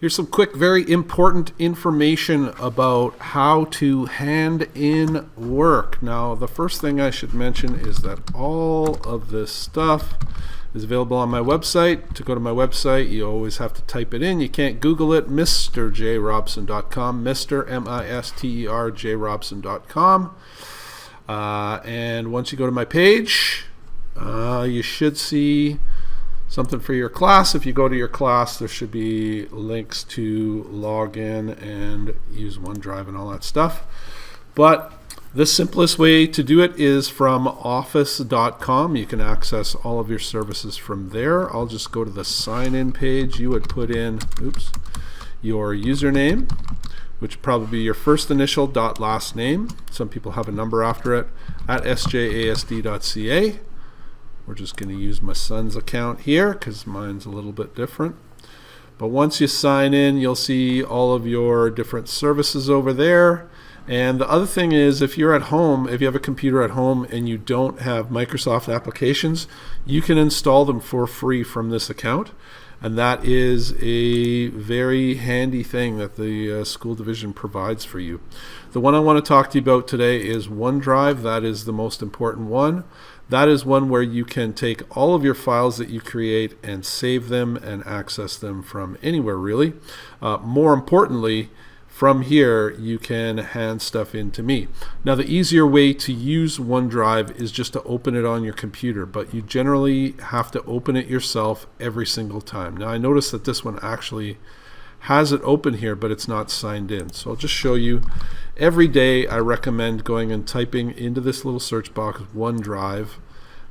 Here's some quick, very important information about how to hand in work. Now, the first thing I should mention is that all of this stuff is available on my website. To go to my website, you always have to type it in. You can't Google it. MrJRobson.com, Mr. M-I-S-T-E-R, jrobson.com. And once you go to my page, you should see something for your class. If you go to your class, there should be links to log in and use OneDrive and all that stuff. But the simplest way to do it is from office.com. You can access all of your services from there. I'll just go to the sign in page. You would put in your username, which would probably be your first initial dot last name. Some people have a number after it, at sjasd.ca. We're just going to use my son's account here because mine's a little bit different. But once you sign in, you'll see all of your different services over there. And the other thing is, if you're at home, if you have a computer at home and you don't have Microsoft applications, you can install them for free from this account. And that is a very handy thing that the school division provides for you. The one I want to talk to you about today is OneDrive. That is the most important one. That is one where you can take all of your files that you create and save them and access them from anywhere, really. More importantly, from here, you can hand stuff in to me. Now, the easier way to use OneDrive is just to open it on your computer, but you generally have to open it yourself every single time. Now, I noticed that this one actually has it open here, but it's not signed in. So I'll just show you. Every day, I recommend going and typing into this little search box, OneDrive,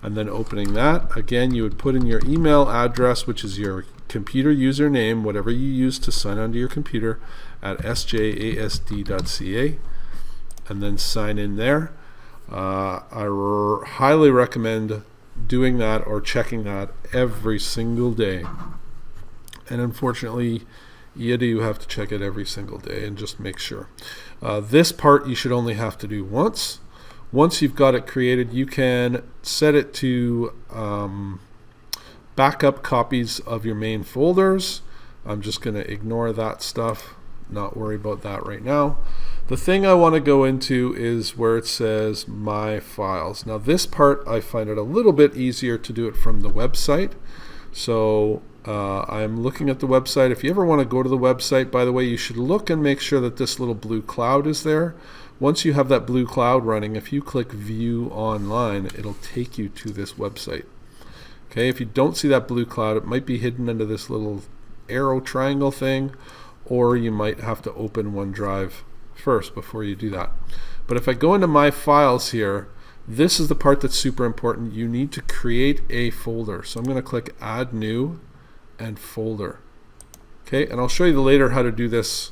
and then opening that. Again, you would put in your email address, which is your computer username, whatever you use to sign onto your computer, at sjasd.ca, and then sign in there. I highly recommend doing that or checking that every single day. And unfortunately, you do have to check it every single day and just make sure. This part you should only have to do once. Once you've got it created, you can set it to backup copies of your main folders. I'm just going to ignore that stuff, not worry about that right now. The thing I want to go into is where it says My Files. Now this part, I find it a little bit easier to do it from the website. So I'm looking at the website. If you ever want to go to the website, by the way, you should look and make sure that this little blue cloud is there. Once you have that blue cloud running, if you click View Online, it'll take you to this website. Okay, if you don't see that blue cloud, it might be hidden under this little arrow triangle thing, or you might have to open OneDrive first before you do that. But if I go into My Files here, this is the part that's super important. You need to create a folder. So I'm going to click Add New and Folder. Okay, and I'll show you later how to do this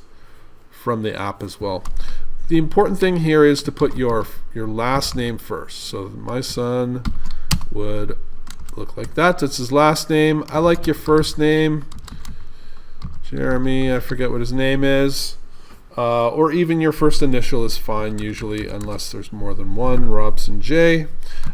from the app as well. The important thing here is to put your last name first. So my son would look like that. That's his last name. I like your first name. Jeremy, I forget what his name is. Or even your first initial is fine usually, unless there's more than one. Robson J.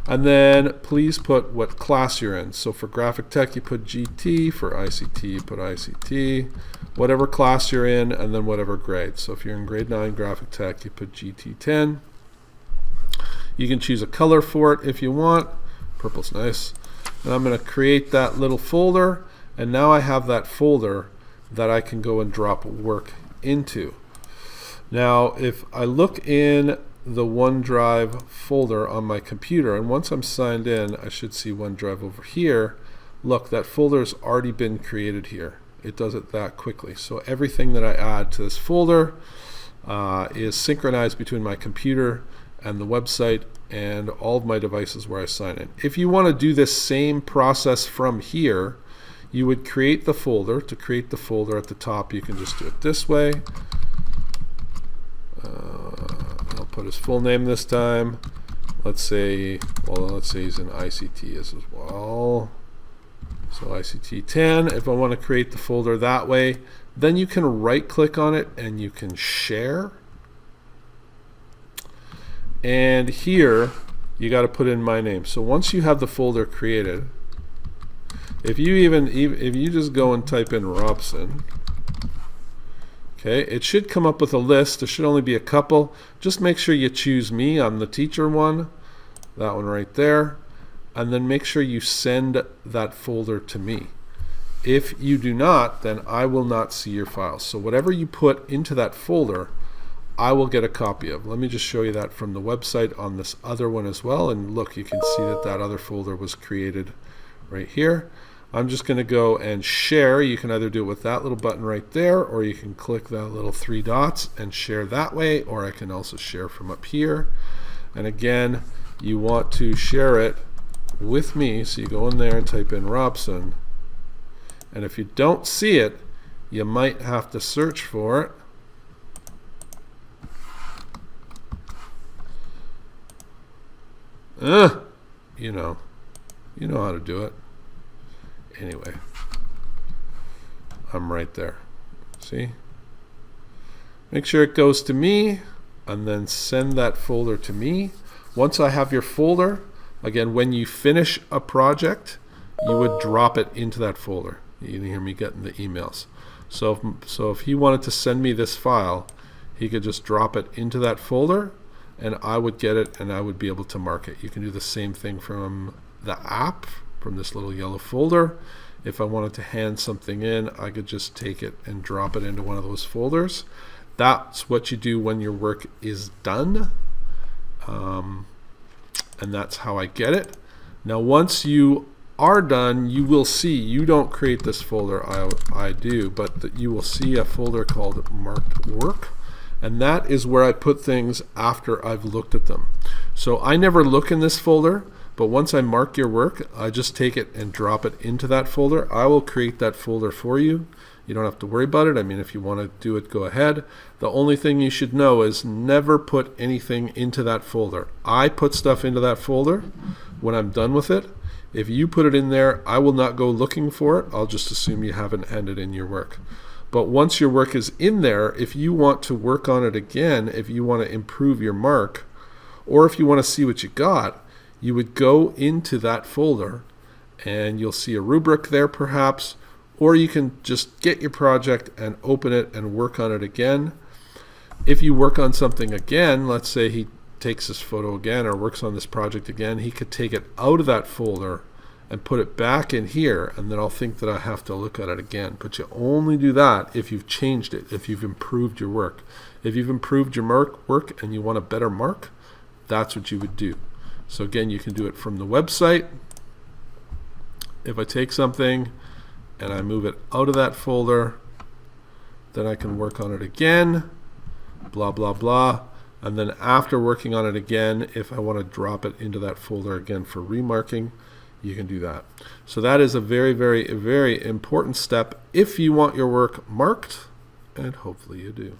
And then please put what class you're in. So for graphic tech, you put GT. For ICT, you put ICT. Whatever class you're in, and then whatever grade. So if you're in grade 9 graphic tech, you put GT10. You can choose a color for it if you want. Purple's nice. And I'm going to create that little folder, and now I have that folder that I can go and drop work into. Now, if I look in the OneDrive folder on my computer, and once I'm signed in, I should see OneDrive over here. Look, that folder's already been created here. It does it that quickly. So everything that I add to this folder is synchronized between my computer and the website and all of my devices where I sign in. If you want to do this same process from here, you would create the folder. To create the folder at the top, you can just do it this way. I'll put his full name this time. Let's say he's in ICT as well. So ICT 10, if I want to create the folder that way, then you can right click on it and you can share. And here you got to put in my name. So once you have the folder created, if you just go and type in Robson, Okay, it should come up with a list. There should only be a couple. Just make sure you choose me on the teacher one, that one right there, and then make sure you send that folder to me. If you do not, then I will not see your files. So whatever you put into that folder, I will get a copy of. Let me just show you that from the website on this other one as well. And look, you can see that that other folder was created right here. I'm just going to go and share. You can either do it with that little button right there, or you can click that little 3 dots and share that way, or I can also share from up here. And again, you want to share it with me, so you go in there and type in Robson. And if you don't see it, you might have to search for it. You know how to do it. Anyway, I'm right there. See? Make sure it goes to me, and then send that folder to me. Once I have your folder, again, when you finish a project, you would drop it into that folder. You can hear me getting the emails. So if he wanted to send me this file, he could just drop it into that folder, and I would get it, and I would be able to mark it. You can do the same thing from the app, from this little yellow folder. If I wanted to hand something in, I could just take it and drop it into one of those folders. That's what you do when your work is done. And that's how I get it. Now, once you are done, you will see, you don't create this folder, I do, but you will see a folder called marked work. And that is where I put things after I've looked at them. So I never look in this folder, but once I mark your work, I just take it and drop it into that folder. I will create that folder for you. You don't have to worry about it. I mean, if you want to do it, go ahead. The only thing you should know is never put anything into that folder. I put stuff into that folder when I'm done with it. If you put it in there, I will not go looking for it. I'll just assume you haven't handed in your work. But once your work is in there, if you want to work on it again, if you want to improve your mark, or if you want to see what you got, you would go into that folder and you'll see a rubric there perhaps, or you can just get your project and open it and work on it again. If you work on something again, let's say he takes this photo again or works on this project again, he could take it out of that folder and put it back in here, and then I'll think that I have to look at it again. But you only do that if you've changed it, if you've improved your work. If you've improved your work and you want a better mark, that's what you would do. So again, you can do it from the website. If I take something and I move it out of that folder, then I can work on it again, blah, blah, blah. And then after working on it again, if I want to drop it into that folder again for remarking, you can do that. So that is a very, very, very important step if you want your work marked, and hopefully you do.